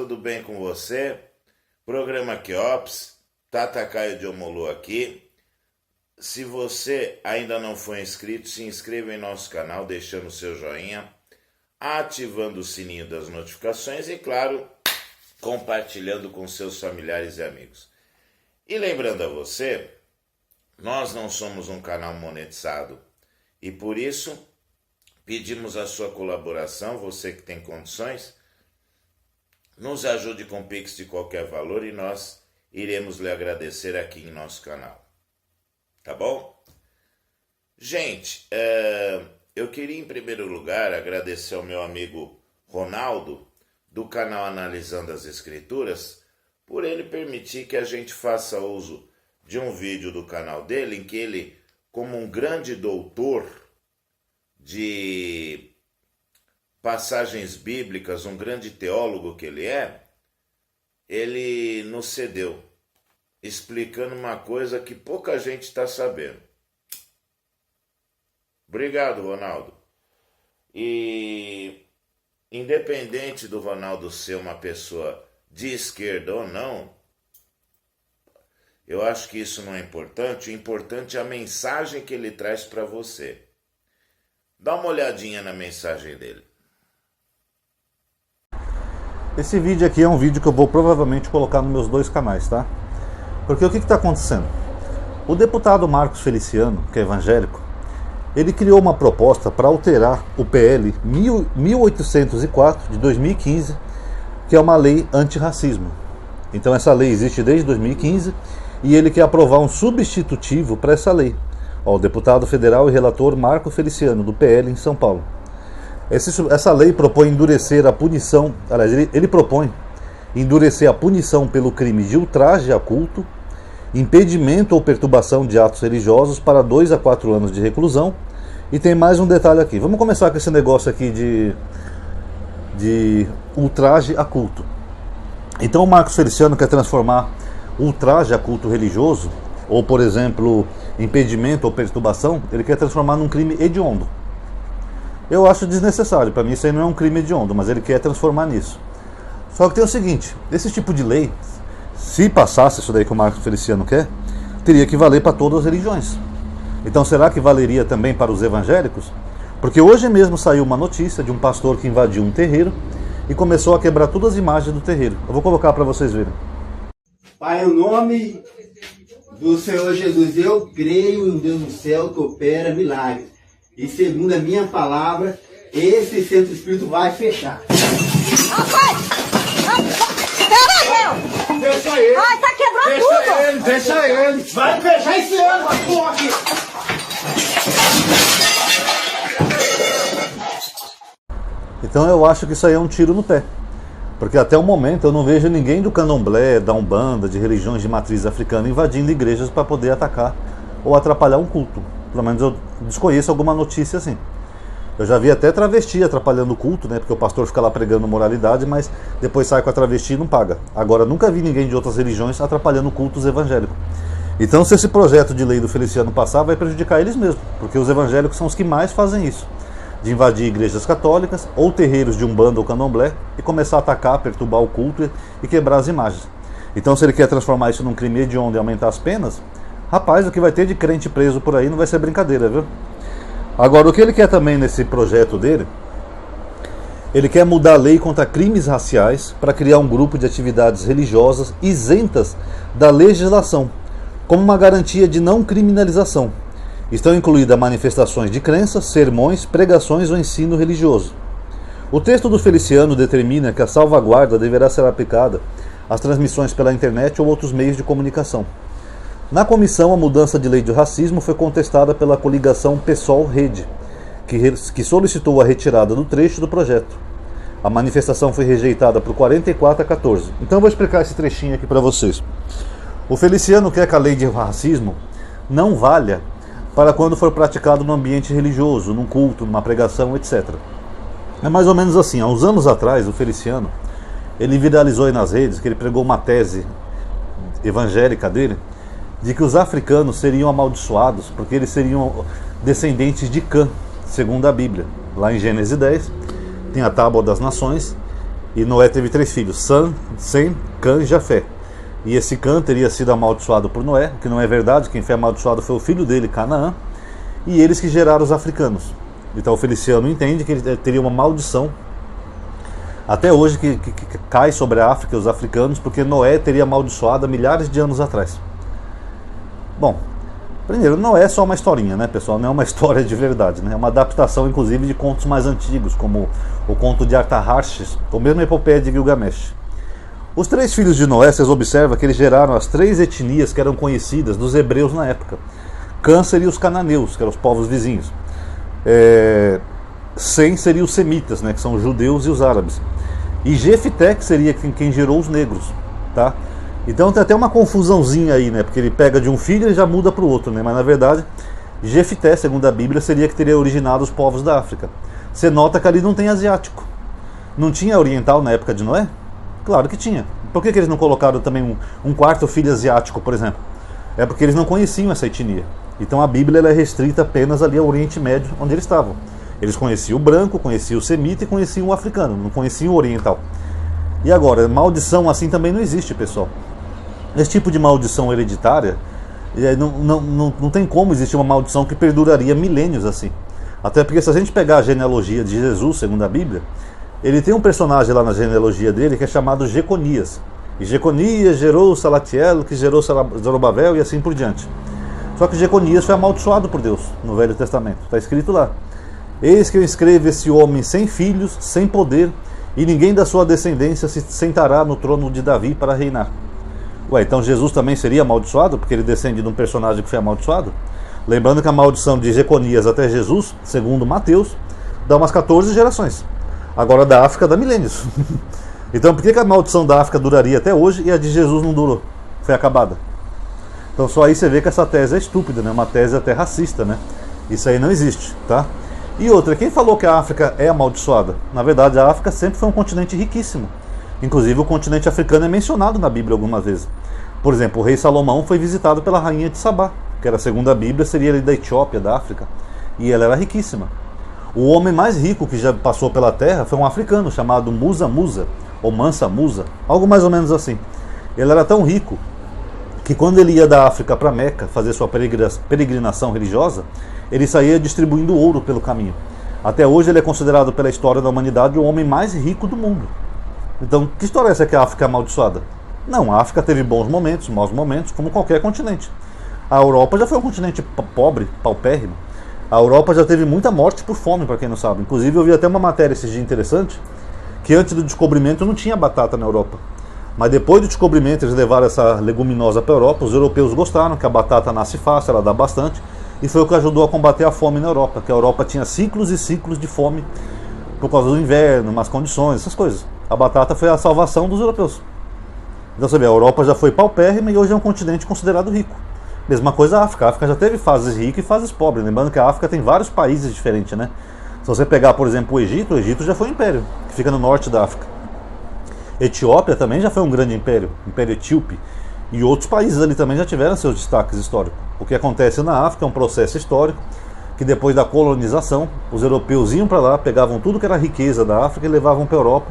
tudo bem com você? Programa Queops, Tata Caio de Omolu aqui. Se você ainda não foi inscrito, se inscreva em nosso canal, deixando o seu joinha, ativando o sininho das notificações e, claro, compartilhando com seus familiares e amigos. E lembrando a você, nós não somos um canal monetizado e por isso pedimos a sua colaboração, você que tem condições, nos ajude com Pix de qualquer valor e nós iremos lhe agradecer aqui em nosso canal. Tá bom? Gente, eu queria em primeiro lugar agradecer ao meu amigo Ronaldo, do canal Analisando as Escrituras, por ele permitir que a gente faça uso de um vídeo do canal dele, em que ele, como um grande doutor de passagens bíblicas, um grande teólogo que ele nos cedeu, explicando uma coisa que pouca gente está sabendo. Obrigado, Ronaldo. E independente do Ronaldo ser uma pessoa de esquerda ou não, eu acho que isso não é importante. O importante é a mensagem que ele traz para você. Dá uma olhadinha na mensagem dele. Esse vídeo aqui é um vídeo que eu vou provavelmente colocar nos meus dois canais, tá? Porque o que está acontecendo? O deputado Marcos Feliciano, que é evangélico, ele criou uma proposta para alterar o PL 1804 de 2015, que é uma lei antirracismo. Então essa lei existe desde 2015 e ele quer aprovar um substitutivo para essa lei. Ó, o deputado federal e relator Marcos Feliciano, do PL em São Paulo. Essa lei propõe endurecer a punição, aliás, ele propõe endurecer a punição pelo crime de ultraje a culto, impedimento ou perturbação de atos religiosos para 2 a 4 anos de reclusão. E tem mais um detalhe aqui. Vamos começar com esse negócio aqui de ultraje a culto. Então o Marcos Feliciano quer transformar ultraje a culto religioso, ou por exemplo, impedimento ou perturbação, ele quer transformar num crime hediondo. Eu acho desnecessário, para mim isso aí não é um crime hediondo, mas ele quer transformar nisso. Só que tem o seguinte, esse tipo de lei, se passasse isso daí que o Marcos Feliciano quer, teria que valer para todas as religiões. Então será que valeria também para os evangélicos? Porque hoje mesmo saiu uma notícia de um pastor que invadiu um terreiro e começou a quebrar todas as imagens do terreiro. Eu vou colocar para vocês verem. Pai, em nome do Senhor Jesus, eu creio em Deus do céu que opera milagres. E segundo a minha palavra, esse centro espírito vai fechar. Rapaz! Pera, meu! Fecha ele! Ai, tá quebrando tudo! Fecha ele! Vai fechar esse ano, porra aqui! Então eu acho que isso aí é um tiro no pé. Porque até o momento eu não vejo ninguém do candomblé, da umbanda, de religiões de matriz africana invadindo igrejas para poder atacar ou atrapalhar um culto. Pelo menos eu desconheço alguma notícia assim. Eu já vi até travesti atrapalhando o culto, né? Porque o pastor fica lá pregando moralidade, mas depois sai com a travesti e não paga. Agora, nunca vi ninguém de outras religiões atrapalhando cultos evangélicos. Então, se esse projeto de lei do Feliciano passar, vai prejudicar eles mesmos, porque os evangélicos são os que mais fazem isso, de invadir igrejas católicas ou terreiros de umbanda ou candomblé e começar a atacar, perturbar o culto e quebrar as imagens. Então, se ele quer transformar isso num crime hediondo e aumentar as penas, rapaz, o que vai ter de crente preso por aí não vai ser brincadeira, viu? Agora, o que ele quer também nesse projeto dele, ele quer mudar a lei contra crimes raciais para criar um grupo de atividades religiosas isentas da legislação, como uma garantia de não criminalização. Estão incluídas manifestações de crenças, sermões, pregações ou ensino religioso. O texto do Feliciano determina que a salvaguarda deverá ser aplicada às transmissões pela internet ou outros meios de comunicação. Na comissão, a mudança de lei de racismo foi contestada pela coligação PSOL-Rede, que solicitou a retirada do trecho do projeto. A manifestação foi rejeitada por 44 a 14. Então eu vou explicar esse trechinho aqui para vocês. O Feliciano quer que a lei de racismo não valha para quando for praticado no ambiente religioso, num culto, numa pregação, etc. É mais ou menos assim. Há uns anos atrás, o Feliciano, ele viralizou aí nas redes que ele pregou uma tese evangélica dele, de que os africanos seriam amaldiçoados porque eles seriam descendentes de Cã, segundo a Bíblia. Lá em Gênesis 10, tem a Tábua das Nações, E Noé teve 3 filhos, Sem, Cã e Jafé. E esse Cã teria sido amaldiçoado por Noé, o que não é verdade. Quem foi amaldiçoado foi o filho dele, Canaã, e eles que geraram os africanos. Então o Feliciano entende que ele teria uma maldição até hoje que cai sobre a África e os africanos, porque Noé teria amaldiçoado há milhares de anos atrás. Bom, primeiro, não é só uma historinha, né, pessoal? Não é uma história de verdade, né? É uma adaptação, inclusive, de contos mais antigos, como o conto de Artaxerxes, ou mesmo a epopeia de Gilgamesh. Os 3 filhos de Noé, vocês observam que eles geraram as 3 etnias que eram conhecidas dos hebreus na época. Cã seria os cananeus, que eram os povos vizinhos. Sem seria os semitas, né, que são os judeus e os árabes. E Jefité, que seria quem gerou os negros, tá? Então tem até uma confusãozinha aí, né? Porque ele pega de um filho e já muda para o outro, né? Mas na verdade, Jefité, segundo a Bíblia, seria que teria originado os povos da África. Você nota que ali não tem asiático. Não tinha oriental na época de Noé? Claro que tinha. Por que eles não colocaram também um 4º filho asiático, por exemplo? É porque eles não conheciam essa etnia. Então a Bíblia ela é restrita apenas ali ao Oriente Médio, onde eles estavam. Eles conheciam o branco, conheciam o semita e conheciam o africano, não conheciam o oriental. E agora, maldição assim também não existe, pessoal. Esse tipo de maldição hereditária, não tem como existir uma maldição que perduraria milênios assim. Até porque se a gente pegar a genealogia de Jesus, segundo a Bíblia, ele tem um personagem lá na genealogia dele que é chamado Jeconias. E Jeconias gerou Salatiel, que gerou Zorobabel e assim por diante. Só que Jeconias foi amaldiçoado por Deus no Velho Testamento. Está escrito lá: eis que eu escrevo esse homem sem filhos, sem poder, e ninguém da sua descendência se sentará no trono de Davi para reinar. Ué, então Jesus também seria amaldiçoado, porque ele descende de um personagem que foi amaldiçoado? Lembrando que a maldição de Jeconias até Jesus, segundo Mateus, dá umas 14 gerações. Agora da África dá milênios. Então por que a maldição da África duraria até hoje e a de Jesus não durou? Foi acabada. Então só aí você vê que essa tese é estúpida, né? Uma tese até racista, né? Isso aí não existe, tá? E outra, quem falou que a África é amaldiçoada? Na verdade, a África sempre foi um continente riquíssimo. Inclusive o continente africano é mencionado na Bíblia algumas vezes. Por exemplo, o rei Salomão foi visitado pela rainha de Sabá, que era, segundo a Bíblia, seria ali da Etiópia, da África. E ela era riquíssima. O homem mais rico que já passou pela terra foi um africano chamado Musa Musa, ou Mansa Musa, algo mais ou menos assim. Ele era tão rico que quando ele ia da África para Meca fazer sua peregrinação religiosa, ele saía distribuindo ouro pelo caminho. Até hoje ele é considerado pela história da humanidade o homem mais rico do mundo. Então, que história é essa que a África é amaldiçoada? Não, a África teve bons momentos, maus momentos, como qualquer continente. A Europa já foi um continente pobre, paupérrimo. A Europa já teve muita morte por fome, para quem não sabe. Inclusive, eu vi até uma matéria esse dia interessante, que antes do descobrimento não tinha batata na Europa. Mas depois do descobrimento, eles levaram essa leguminosa para a Europa. Os europeus gostaram, que a batata nasce fácil, ela dá bastante. E foi o que ajudou a combater a fome na Europa, que a Europa tinha ciclos e ciclos de fome por causa do inverno, más condições, essas coisas. A batata foi a salvação dos europeus. Então você vê, a Europa já foi paupérrima e hoje é um continente considerado rico. Mesma coisa a África. A África já teve fases ricas e fases pobres. Lembrando que a África tem vários países diferentes, né? Se você pegar, por exemplo, o Egito já foi um império, que fica no norte da África. Etiópia também já foi um grande império, Império Etíope. E outros países ali também já tiveram seus destaques históricos. O que acontece na África é um processo histórico que depois da colonização, os europeus iam para lá, pegavam tudo que era riqueza da África e levavam para a Europa,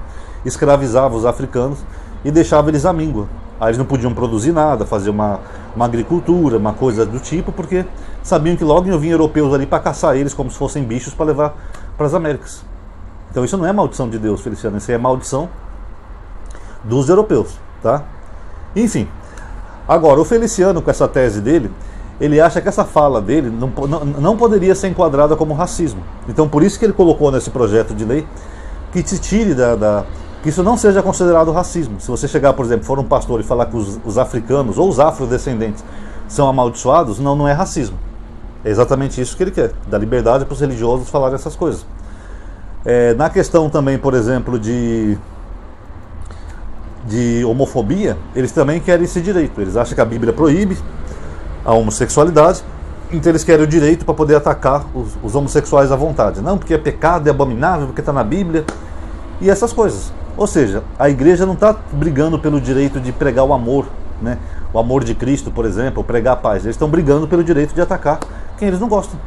escravizavam os africanos e deixavam eles à míngua. Aí eles não podiam produzir nada, fazer uma agricultura, uma coisa do tipo, porque sabiam que logo iam vir europeus ali para caçar eles como se fossem bichos para levar para as Américas. Então isso não é maldição de Deus, Feliciano, isso é maldição dos europeus, tá? Enfim, agora o Feliciano, com essa tese dele, ele acha que essa fala dele não poderia ser enquadrada como racismo. Então por isso que ele colocou nesse projeto de lei que se tire que isso não seja considerado racismo. Se você chegar, por exemplo, for um pastor e falar que os africanos ou os afrodescendentes são amaldiçoados, não é racismo. É exatamente isso que ele quer, dar liberdade para os religiosos falarem essas coisas. Na questão também, por exemplo, de homofobia, eles também querem esse direito. Eles acham que a Bíblia proíbe a homossexualidade, então eles querem o direito para poder atacar os homossexuais à vontade. Não, porque é pecado, é abominável, porque está na Bíblia, e essas coisas. Ou seja, a igreja não está brigando pelo direito de pregar o amor, né? O amor de Cristo, por exemplo, pregar a paz. Eles estão brigando pelo direito de atacar quem eles não gostam.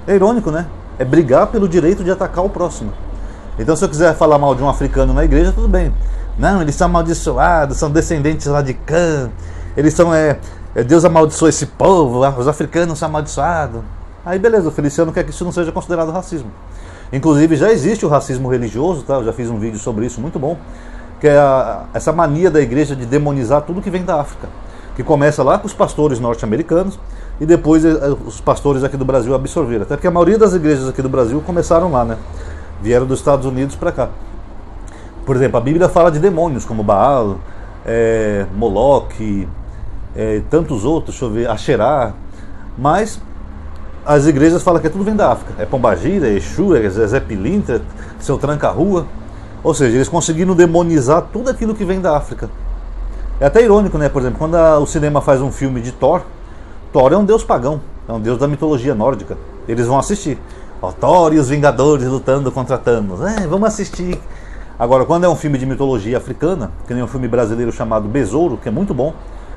É irônico, né? É brigar pelo direito de atacar o próximo. Então se eu quiser falar mal de um africano na igreja, tudo bem. Não, eles são amaldiçoados, são descendentes lá de Cã, eles são, Deus amaldiçoou esse povo, os africanos são amaldiçoados. Aí beleza, o Feliciano quer que isso não seja considerado racismo. Inclusive já existe o racismo religioso, tá? Eu já fiz um vídeo sobre isso, muito bom, que é essa mania da igreja de demonizar tudo que vem da África, que começa lá com os pastores norte-americanos e depois os pastores aqui do Brasil absorveram. Até porque a maioria das igrejas aqui do Brasil começaram lá, né? Vieram dos Estados Unidos para cá. Por exemplo, a Bíblia fala de demônios como Baal, Moloque, tantos outros, deixa eu ver, Asherá, mas as igrejas falam que tudo vem da África. É Pombagira, é Exu, é Zé Pilintra, seu Tranca-Rua. Ou seja, eles conseguiram demonizar tudo aquilo que vem da África. É até irônico, né? Por exemplo, quando o cinema faz um filme de Thor, Thor é um deus pagão, é um deus da mitologia nórdica. Eles vão assistir. Ó, Thor e os Vingadores lutando contra Thanos. Vamos assistir. Agora, quando é um filme de mitologia africana, que nem um filme brasileiro chamado Besouro, que é muito bom,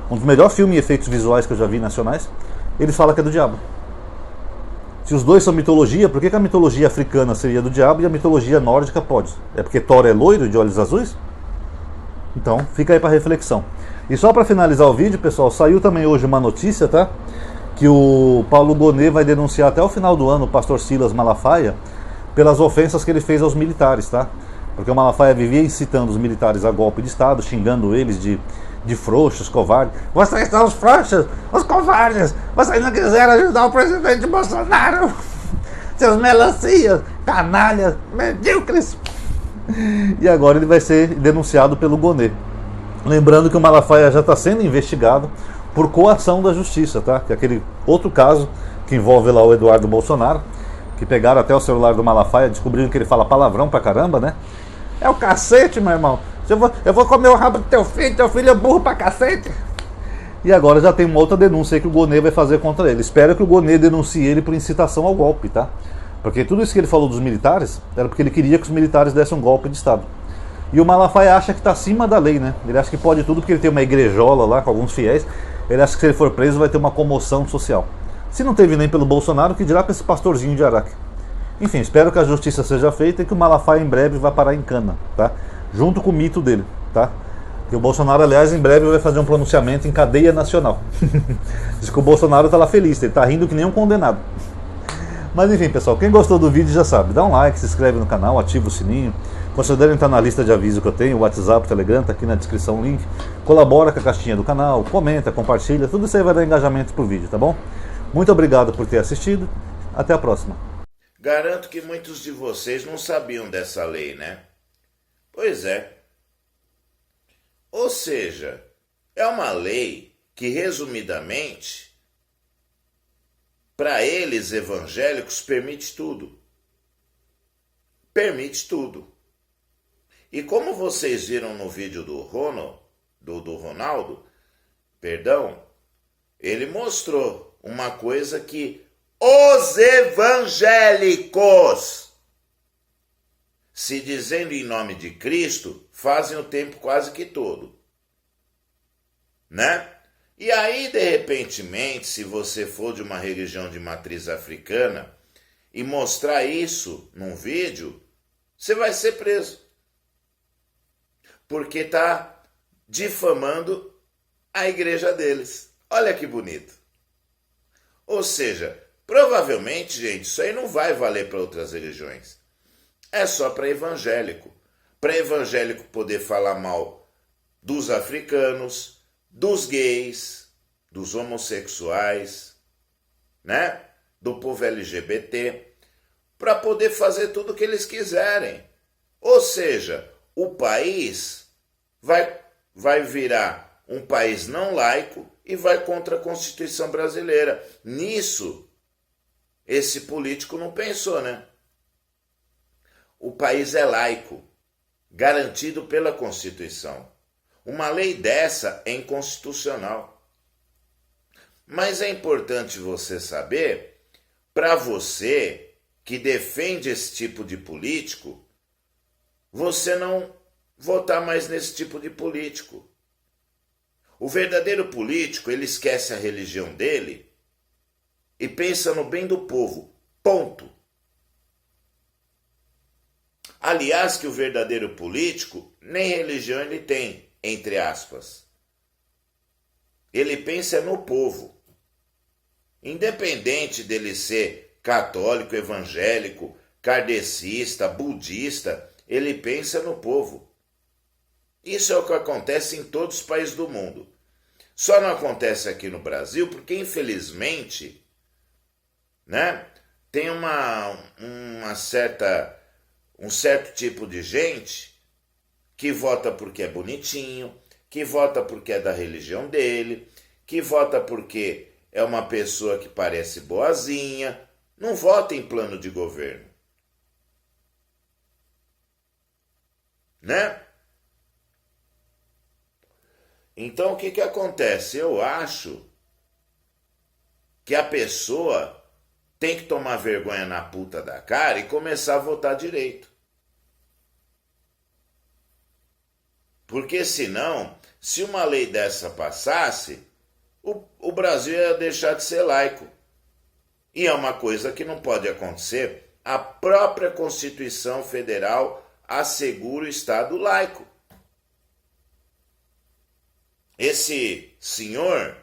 um dos melhores filmes e efeitos visuais que eu já vi nacionais, eles falam que é do diabo. Se os dois são mitologia, por que a mitologia africana seria do diabo e a mitologia nórdica pode? É porque Thor é loiro de olhos azuis? Então, fica aí para reflexão. E só para finalizar o vídeo, pessoal, saiu também hoje uma notícia, tá? Que o Paulo Gonet vai denunciar até o final do ano o pastor Silas Malafaia pelas ofensas que ele fez aos militares, tá? Porque o Malafaia vivia incitando os militares a golpe de Estado, xingando eles de frouxos, covardes. Vocês são os frouxos, os covardes. Vocês não quiseram ajudar o presidente Bolsonaro. Seus melancias, canalhas, medíocres. E agora ele vai ser denunciado pelo Gonet. Lembrando que o Malafaia já está sendo investigado por coação da justiça, tá? Que é aquele outro caso que envolve lá o Eduardo Bolsonaro, que pegaram até o celular do Malafaia, descobriram que ele fala palavrão pra caramba, né? É o cacete, meu irmão. Eu vou comer o rabo do teu filho é burro pra cacete. E agora já tem uma outra denúncia aí que o Gonet vai fazer contra ele. Espero que o Gonet denuncie ele por incitação ao golpe, tá? Porque tudo isso que ele falou dos militares era porque ele queria que os militares dessem um golpe de Estado. E o Malafaia acha que está acima da lei, né? Ele acha que pode tudo porque ele tem uma igrejola lá com alguns fiéis. Ele acha que se ele for preso vai ter uma comoção social. Se não teve nem pelo Bolsonaro, que dirá para esse pastorzinho de Araque. Enfim, espero que a justiça seja feita e que o Malafaia em breve vá parar em cana, tá? Junto com o mito dele, tá? E o Bolsonaro, aliás, em breve vai fazer um pronunciamento em cadeia nacional. Diz que o Bolsonaro tá lá feliz, ele tá rindo que nem um condenado. Mas enfim, pessoal, quem gostou do vídeo já sabe, dá um like, se inscreve no canal, ativa o sininho. Considerem estar na lista de aviso que eu tenho, o WhatsApp, o Telegram, tá aqui na descrição o link. Colabora com a caixinha do canal, comenta, compartilha, tudo isso aí vai dar engajamento pro vídeo, tá bom? Muito obrigado por ter assistido, até a próxima. Garanto que muitos de vocês não sabiam dessa lei, né? Pois é. Ou seja, é uma lei que, resumidamente, para eles evangélicos, permite tudo. Permite tudo. E como vocês viram no vídeo do Ronaldo, ele mostrou uma coisa que os evangélicos, se dizendo em nome de Cristo, fazem o tempo quase que todo, né? E aí, de repentemente, se você for de uma religião de matriz africana e mostrar isso num vídeo, você vai ser preso. Porque está difamando a igreja deles. Olha que bonito. Ou seja, provavelmente, gente, isso aí não vai valer para outras religiões. É só para evangélico. Para evangélico poder falar mal dos africanos, dos gays, dos homossexuais, né? Do povo LGBT, para poder fazer tudo o que eles quiserem. Ou seja, o país vai virar um país não laico e vai contra a Constituição brasileira. Nisso, esse político não pensou, né? O país é laico, garantido pela Constituição. Uma lei dessa é inconstitucional. Mas é importante você saber, para você que defende esse tipo de político, você não votar mais nesse tipo de político. O verdadeiro político, ele esquece a religião dele e pensa no bem do povo. Ponto. Aliás, que o verdadeiro político nem religião ele tem, entre aspas. Ele pensa no povo. Independente dele ser católico, evangélico, kardecista, budista, ele pensa no povo. Isso é o que acontece em todos os países do mundo. Só não acontece aqui no Brasil porque, infelizmente, né, tem um certo tipo de gente que vota porque é bonitinho, que vota porque é da religião dele, que vota porque é uma pessoa que parece boazinha, não vota em plano de governo. Né? Então o que acontece? Eu acho que a pessoa tem que tomar vergonha na puta da cara e começar a votar direito. Porque senão, se uma lei dessa passasse, o Brasil ia deixar de ser laico. E é uma coisa que não pode acontecer. A própria Constituição Federal assegura o Estado laico. Esse senhor,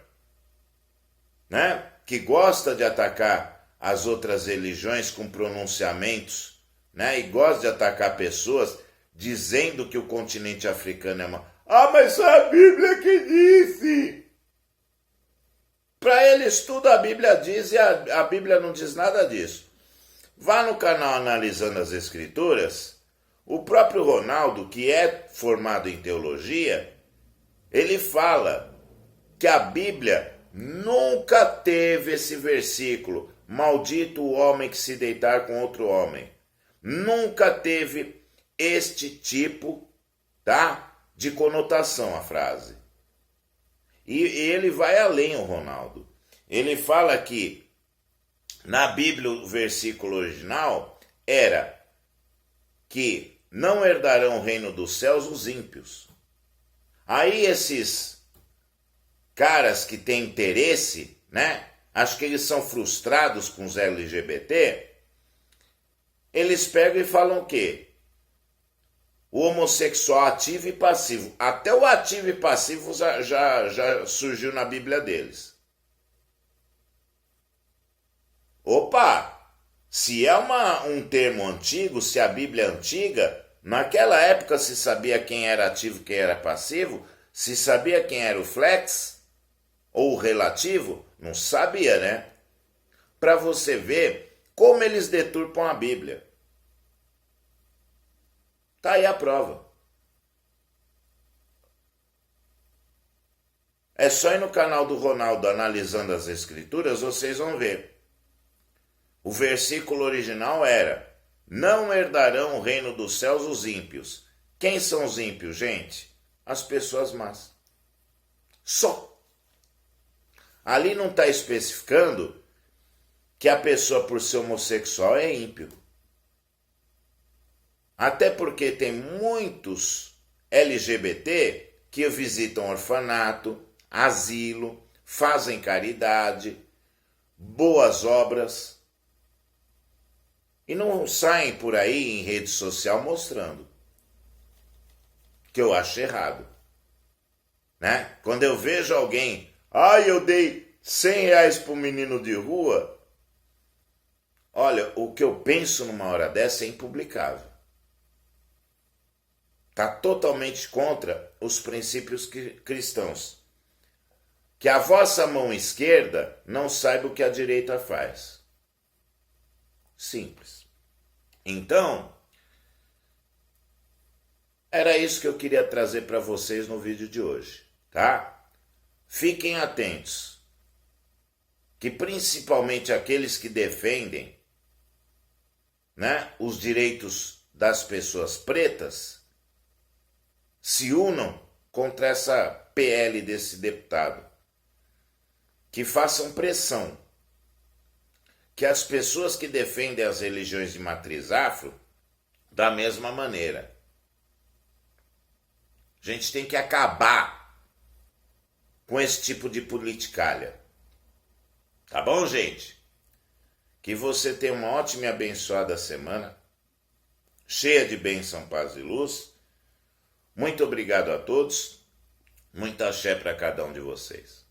né, que gosta de atacar as outras religiões com pronunciamentos, né, e gosta de atacar pessoas dizendo que o continente africano é uma... Ah, mas é a Bíblia que disse! Para eles tudo a Bíblia diz e a Bíblia não diz nada disso. Vá no canal Analisando as Escrituras, o próprio Ronaldo, que é formado em teologia, ele fala que a Bíblia nunca teve esse versículo, maldito o homem que se deitar com outro homem. Nunca teve este tipo, tá, de conotação a frase. E ele vai além, o Ronaldo. Ele fala que na Bíblia o versículo original era que não herdarão o reino dos céus os ímpios. Aí esses caras que têm interesse, né? Acho que eles são frustrados com os LGBT. Eles pegam e falam o quê? O homossexual ativo e passivo. Até o ativo e passivo já surgiu na Bíblia deles. Opa! Se é um termo antigo, se a Bíblia é antiga, naquela época se sabia quem era ativo e quem era passivo, se sabia quem era o flex ou o relativo, não sabia, né? Para você ver como eles deturpam a Bíblia. Tá aí a prova. É só ir no canal do Ronaldo Analisando as Escrituras, vocês vão ver. O versículo original era: não herdarão o reino dos céus os ímpios. Quem são os ímpios, gente? As pessoas más. Só. Ali não está especificando que a pessoa, por ser homossexual, é ímpio. Até porque tem muitos LGBT que visitam orfanato, asilo, fazem caridade, boas obras e não saem por aí em rede social mostrando. Que eu acho errado. Né? Quando eu vejo alguém, eu dei 100 reais para um menino de rua, olha, o que eu penso numa hora dessa é impublicável. Está totalmente contra os princípios cristãos. Que a vossa mão esquerda não saiba o que a direita faz. Simples. Então, era isso que eu queria trazer para vocês no vídeo de hoje, tá? Fiquem atentos, que principalmente aqueles que defendem, né, os direitos das pessoas pretas, se unam contra essa PL desse deputado. Que façam pressão. Que as pessoas que defendem as religiões de matriz afro, da mesma maneira. A gente tem que acabar com esse tipo de politicalha. Tá bom, gente? Que você tenha uma ótima e abençoada semana. cheia de bênção, paz e luz. Muito obrigado a todos. Muita axé para cada um de vocês.